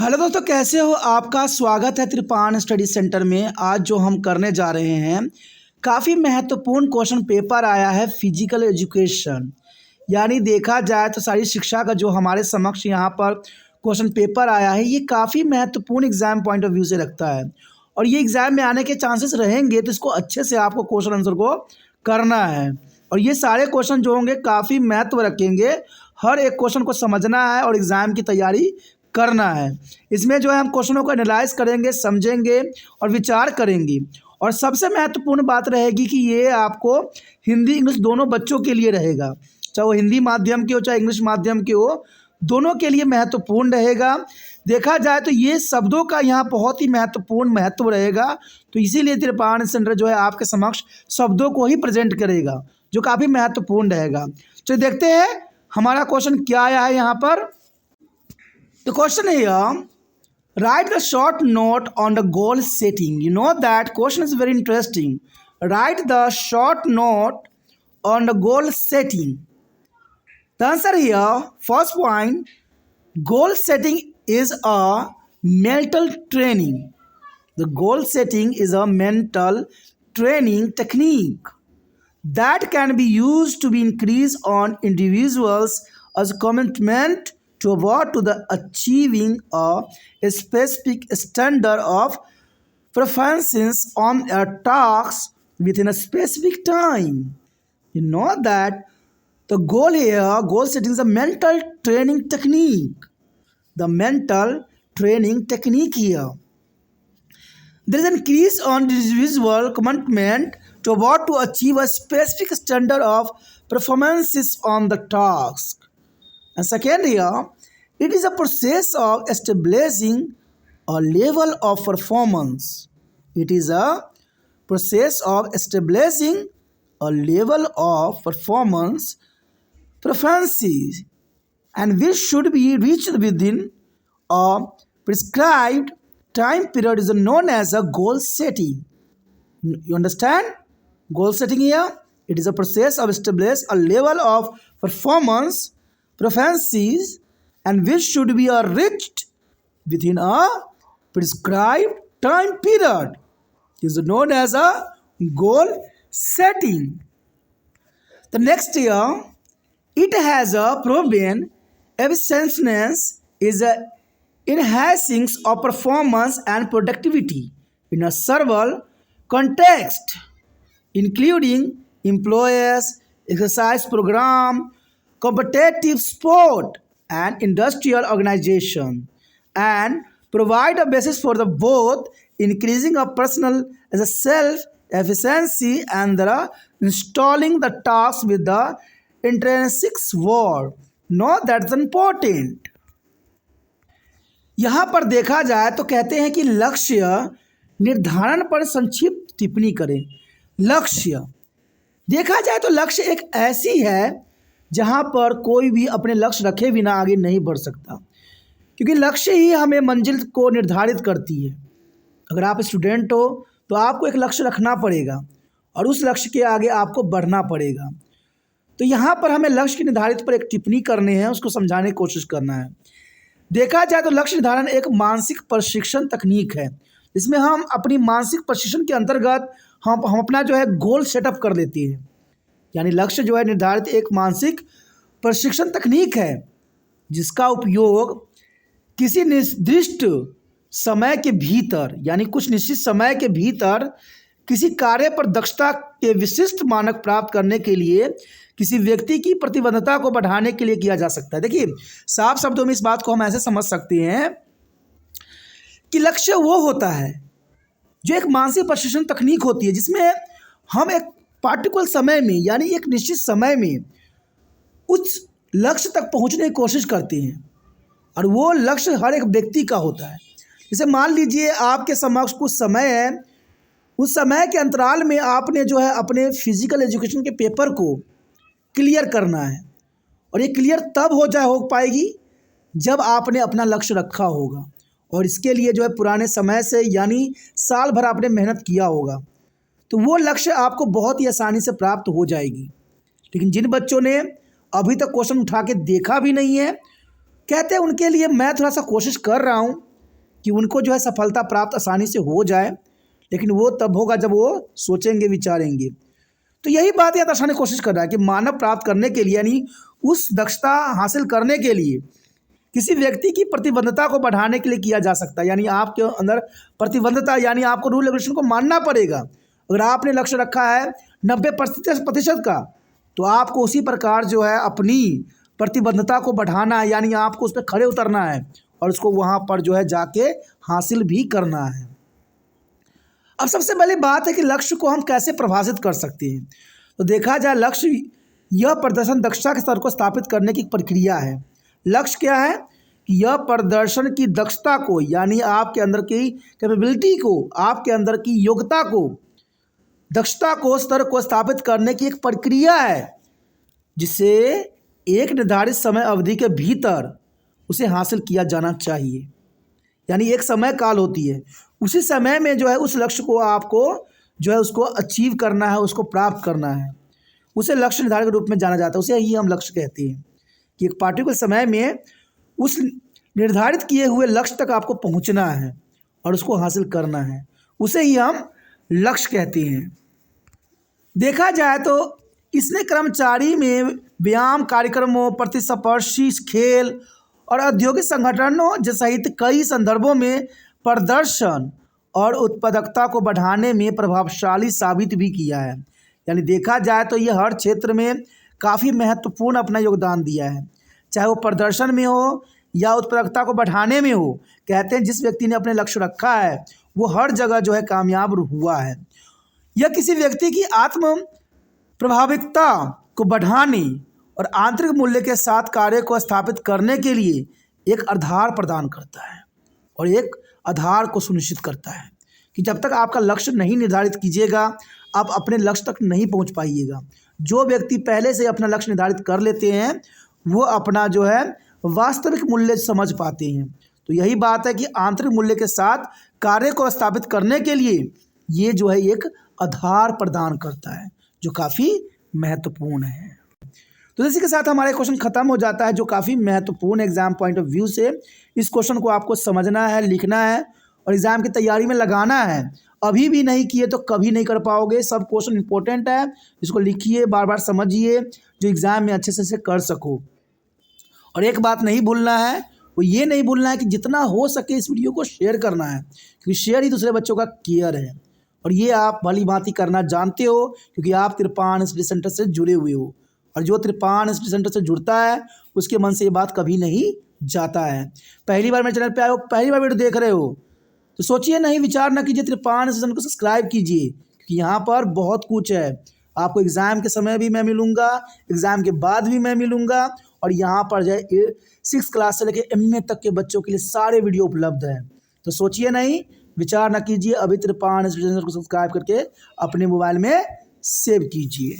Hello दोस्तों, कैसे हो? आपका स्वागत है त्रिपान स्टडी सेंटर में। आज जो हम करने जा रहे हैं, काफ़ी महत्वपूर्ण क्वेश्चन पेपर आया है फिजिकल एजुकेशन। यानी देखा जाए तो सारी शिक्षा का जो हमारे समक्ष यहाँ पर क्वेश्चन पेपर आया है, ये काफ़ी महत्वपूर्ण एग्जाम पॉइंट ऑफ व्यू से रखता है। और ये एग्ज़ाम में आने के चांसेस रहेंगे, तो इसको अच्छे से आपको क्वेश्चन आंसर को करना है। और ये सारे क्वेश्चन जो होंगे काफ़ी महत्व रखेंगे। हर एक क्वेश्चन को समझना है और एग्ज़ाम की तैयारी करना है। इसमें जो है हम क्वेश्चनों को एनालाइज करेंगे, समझेंगे और विचार करेंगे। और सबसे महत्वपूर्ण बात रहेगी कि ये आपको हिंदी इंग्लिश दोनों बच्चों के लिए रहेगा, चाहे वो हिंदी माध्यम के हो चाहे इंग्लिश माध्यम के हो, दोनों के लिए महत्वपूर्ण रहेगा। देखा जाए तो ये शब्दों का यहाँ बहुत ही महत्वपूर्ण महत्व रहेगा। तो इसीलिए त्रिपान सेंटर जो है आपके समक्ष शब्दों को ही प्रेजेंट करेगा, जो काफ़ी महत्वपूर्ण रहेगा। तो देखते हैं हमारा क्वेश्चन क्या आया है यहाँ पर। The question here, write the short note on the goal setting. You know that question is very interesting. Write the short note on the goal setting. The answer here, first point, goal setting is a mental training. The goal setting is a mental training technique that can be used to be increased on individuals as commitment toward to the achieving a specific standard of performance on a task within a specific time. You know that the goal here, goal setting is a mental training technique. The mental training technique here. There is an increase on individual commitment toward to achieve a specific standard of performances on the task. And second here, it is a process of establishing a level of performance. It is a process of establishing a level of preferences, and which should be reached within a prescribed time period is known as a goal setting. You understand? Goal setting here, it is a process of establish a level of performance preferences and which should be reached within a prescribed time period is known as a goal setting. The next year, it has a proven efficiency is a enhancing of performance and productivity in a several context, including employees, exercise program, competitive sport, and industrial organization, and provide a basis for the both increasing a personal as a self efficiency and the installing the tasks with the intrinsic world. No, that's important. यहाँ पर देखा जाए तो कहते हैं कि लक्ष्य निर्धारण पर संक्षिप्त टिप्पणी करें। लक्ष्य देखा जाए तो लक्ष्य एक ऐसी है जहाँ पर कोई भी अपने लक्ष्य रखे बिना आगे नहीं बढ़ सकता, क्योंकि लक्ष्य ही हमें मंजिल को निर्धारित करती है। अगर आप स्टूडेंट हो तो आपको एक लक्ष्य रखना पड़ेगा और उस लक्ष्य के आगे आपको बढ़ना पड़ेगा। तो यहाँ पर हमें लक्ष्य के निर्धारित पर एक टिप्पणी करनी है, उसको समझाने की कोशिश करना है। देखा जाए तो लक्ष्य निर्धारण एक मानसिक प्रशिक्षण तकनीक है, जिसमें हम अपनी मानसिक प्रशिक्षण के अंतर्गत हम अपना जो है गोल सेटअप कर लेते हैं। यानी लक्ष्य जो है निर्धारित एक मानसिक प्रशिक्षण तकनीक है, जिसका उपयोग किसी निर्दिष्ट समय के भीतर, यानी कुछ निश्चित समय के भीतर किसी कार्य पर दक्षता के विशिष्ट मानक प्राप्त करने के लिए किसी व्यक्ति की प्रतिबद्धता को बढ़ाने के लिए किया जा सकता है। देखिए, साफ शब्दों में इस बात को हम ऐसे समझ सकते हैं कि लक्ष्य वो होता है जो एक मानसिक प्रशिक्षण तकनीक होती है, जिसमें हम एक पार्टिकुलर समय में, यानी एक निश्चित समय में उस लक्ष्य तक पहुंचने की कोशिश करते हैं। और वो लक्ष्य हर एक व्यक्ति का होता है। जैसे मान लीजिए आपके समक्ष कुछ समय है, उस समय के अंतराल में आपने जो है अपने फिजिकल एजुकेशन के पेपर को क्लियर करना है, और ये क्लियर तब हो पाएगी जब आपने अपना लक्ष्य रखा होगा, और इसके लिए जो है पुराने समय से यानी साल भर आपने मेहनत किया होगा, तो वो लक्ष्य आपको बहुत ही आसानी से प्राप्त हो जाएगी। लेकिन जिन बच्चों ने अभी तक क्वेश्चन उठा के देखा भी नहीं है, कहते हैं उनके लिए मैं थोड़ा सा कोशिश कर रहा हूँ कि उनको जो है सफलता प्राप्त आसानी से हो जाए, लेकिन वो तब होगा जब वो सोचेंगे, विचारेंगे। तो यही बात यहाँ दर्शाने की कोशिश कर रहा है कि मानव प्राप्त करने के लिए यानी उस दक्षता हासिल करने के लिए किसी व्यक्ति की प्रतिबद्धता को बढ़ाने के लिए किया जा सकता है। यानी आपके अंदर प्रतिबद्धता, यानी आपको रूल रेगुलेशन को मानना पड़ेगा। अगर आपने लक्ष्य रखा है 90% का, तो आपको उसी प्रकार जो है अपनी प्रतिबद्धता को बढ़ाना है, यानी आपको उस पर खड़े उतरना है और उसको वहाँ पर जो है जाके हासिल भी करना है। अब सबसे पहली बात है कि लक्ष्य को हम कैसे परिभाषित कर सकते हैं। तो देखा जाए, लक्ष्य यह प्रदर्शन दक्षता के स्तर को स्थापित करने की प्रक्रिया है। लक्ष्य क्या है कि यह प्रदर्शन की दक्षता को, यानी आपके अंदर की कैपेबिलिटी को, आपके अंदर की योग्यता को, दक्षता को, स्तर को स्थापित करने की एक प्रक्रिया है, जिसे एक निर्धारित समय अवधि के भीतर उसे हासिल किया जाना चाहिए। यानी एक समय काल होती है, उसी समय में जो है उस लक्ष्य को आपको जो है उसको अचीव करना है, उसको प्राप्त करना है। उसे लक्ष्य निर्धारण के रूप में जाना जाता है, उसे ही हम लक्ष्य कहते हैं कि एक पार्टिकुलर समय में उस निर्धारित किए हुए लक्ष्य तक आपको पहुंचना है और उसको हासिल करना है, उसे ही हम लक्ष्य कहते हैं। देखा जाए तो इसने कर्मचारी में व्यायाम कार्यक्रमों, प्रतिस्पर्शी खेल और औद्योगिक संगठनों सहित कई संदर्भों में प्रदर्शन और उत्पादकता को बढ़ाने में प्रभावशाली साबित भी किया है। यानी देखा जाए तो ये हर क्षेत्र में काफ़ी महत्वपूर्ण अपना योगदान दिया है, चाहे वो प्रदर्शन में हो या उत्पादकता को बढ़ाने में हो। कहते हैं जिस व्यक्ति ने अपने लक्ष्य रखा है वो हर जगह जो है कामयाब हुआ है। यह किसी व्यक्ति की आत्म प्रभाविकता को बढ़ाने और आंतरिक मूल्य के साथ कार्य को स्थापित करने के लिए एक आधार प्रदान करता है और एक आधार को सुनिश्चित करता है कि जब तक आपका लक्ष्य नहीं निर्धारित कीजिएगा, आप अपने लक्ष्य तक नहीं पहुंच पाइएगा। जो व्यक्ति पहले से अपना लक्ष्य निर्धारित कर लेते हैं वो अपना जो है वास्तविक मूल्य समझ पाते हैं। तो यही बात है कि आंतरिक मूल्य के साथ कार्य को स्थापित करने के लिए ये जो है एक आधार प्रदान करता है, जो काफ़ी महत्वपूर्ण है। तो इसी के साथ हमारा क्वेश्चन खत्म हो जाता है, जो काफ़ी महत्वपूर्ण एग्जाम पॉइंट ऑफ व्यू से इस क्वेश्चन को आपको समझना है, लिखना है और एग्ज़ाम की तैयारी में लगाना है। अभी भी नहीं किए तो कभी नहीं कर पाओगे। सब क्वेश्चन इंपॉर्टेंट है, इसको लिखिए, बार बार समझिए, जो एग्ज़ाम में अच्छे से कर सको। और एक बात नहीं भूलना है, वो ये नहीं भूलना है कि जितना हो सके इस वीडियो को शेयर करना है, क्योंकि शेयर ही दूसरे बच्चों का केयर है। और ये आप भली भांति करना जानते हो, क्योंकि आप त्रिपान स्टडी सेंटर से जुड़े हुए हो, और जो त्रिपान स्टडी सेंटर से जुड़ता है उसके मन से ये बात कभी नहीं जाता है। पहली बार मेरे चैनल पे आए हो, पहली बार वीडियो देख रहे हो, तो सोचिए नहीं, विचार ना कीजिए, त्रिपान स्टडी सेंटर को सब्सक्राइब कीजिए, क्योंकि यहाँ पर बहुत कुछ है। आपको एग्ज़ाम के समय भी मैं मिलूँगा, एग्ज़ाम के बाद भी मैं मिलूँगा, और यहाँ पर जो है 6 क्लास से लेकर MA तक के बच्चों के लिए सारे वीडियो उपलब्ध हैं। तो सोचिए नहीं, विचार ना कीजिए, अभी त्रिपान स्टडी सेंटर को सब्सक्राइब करके अपने मोबाइल में सेव कीजिए।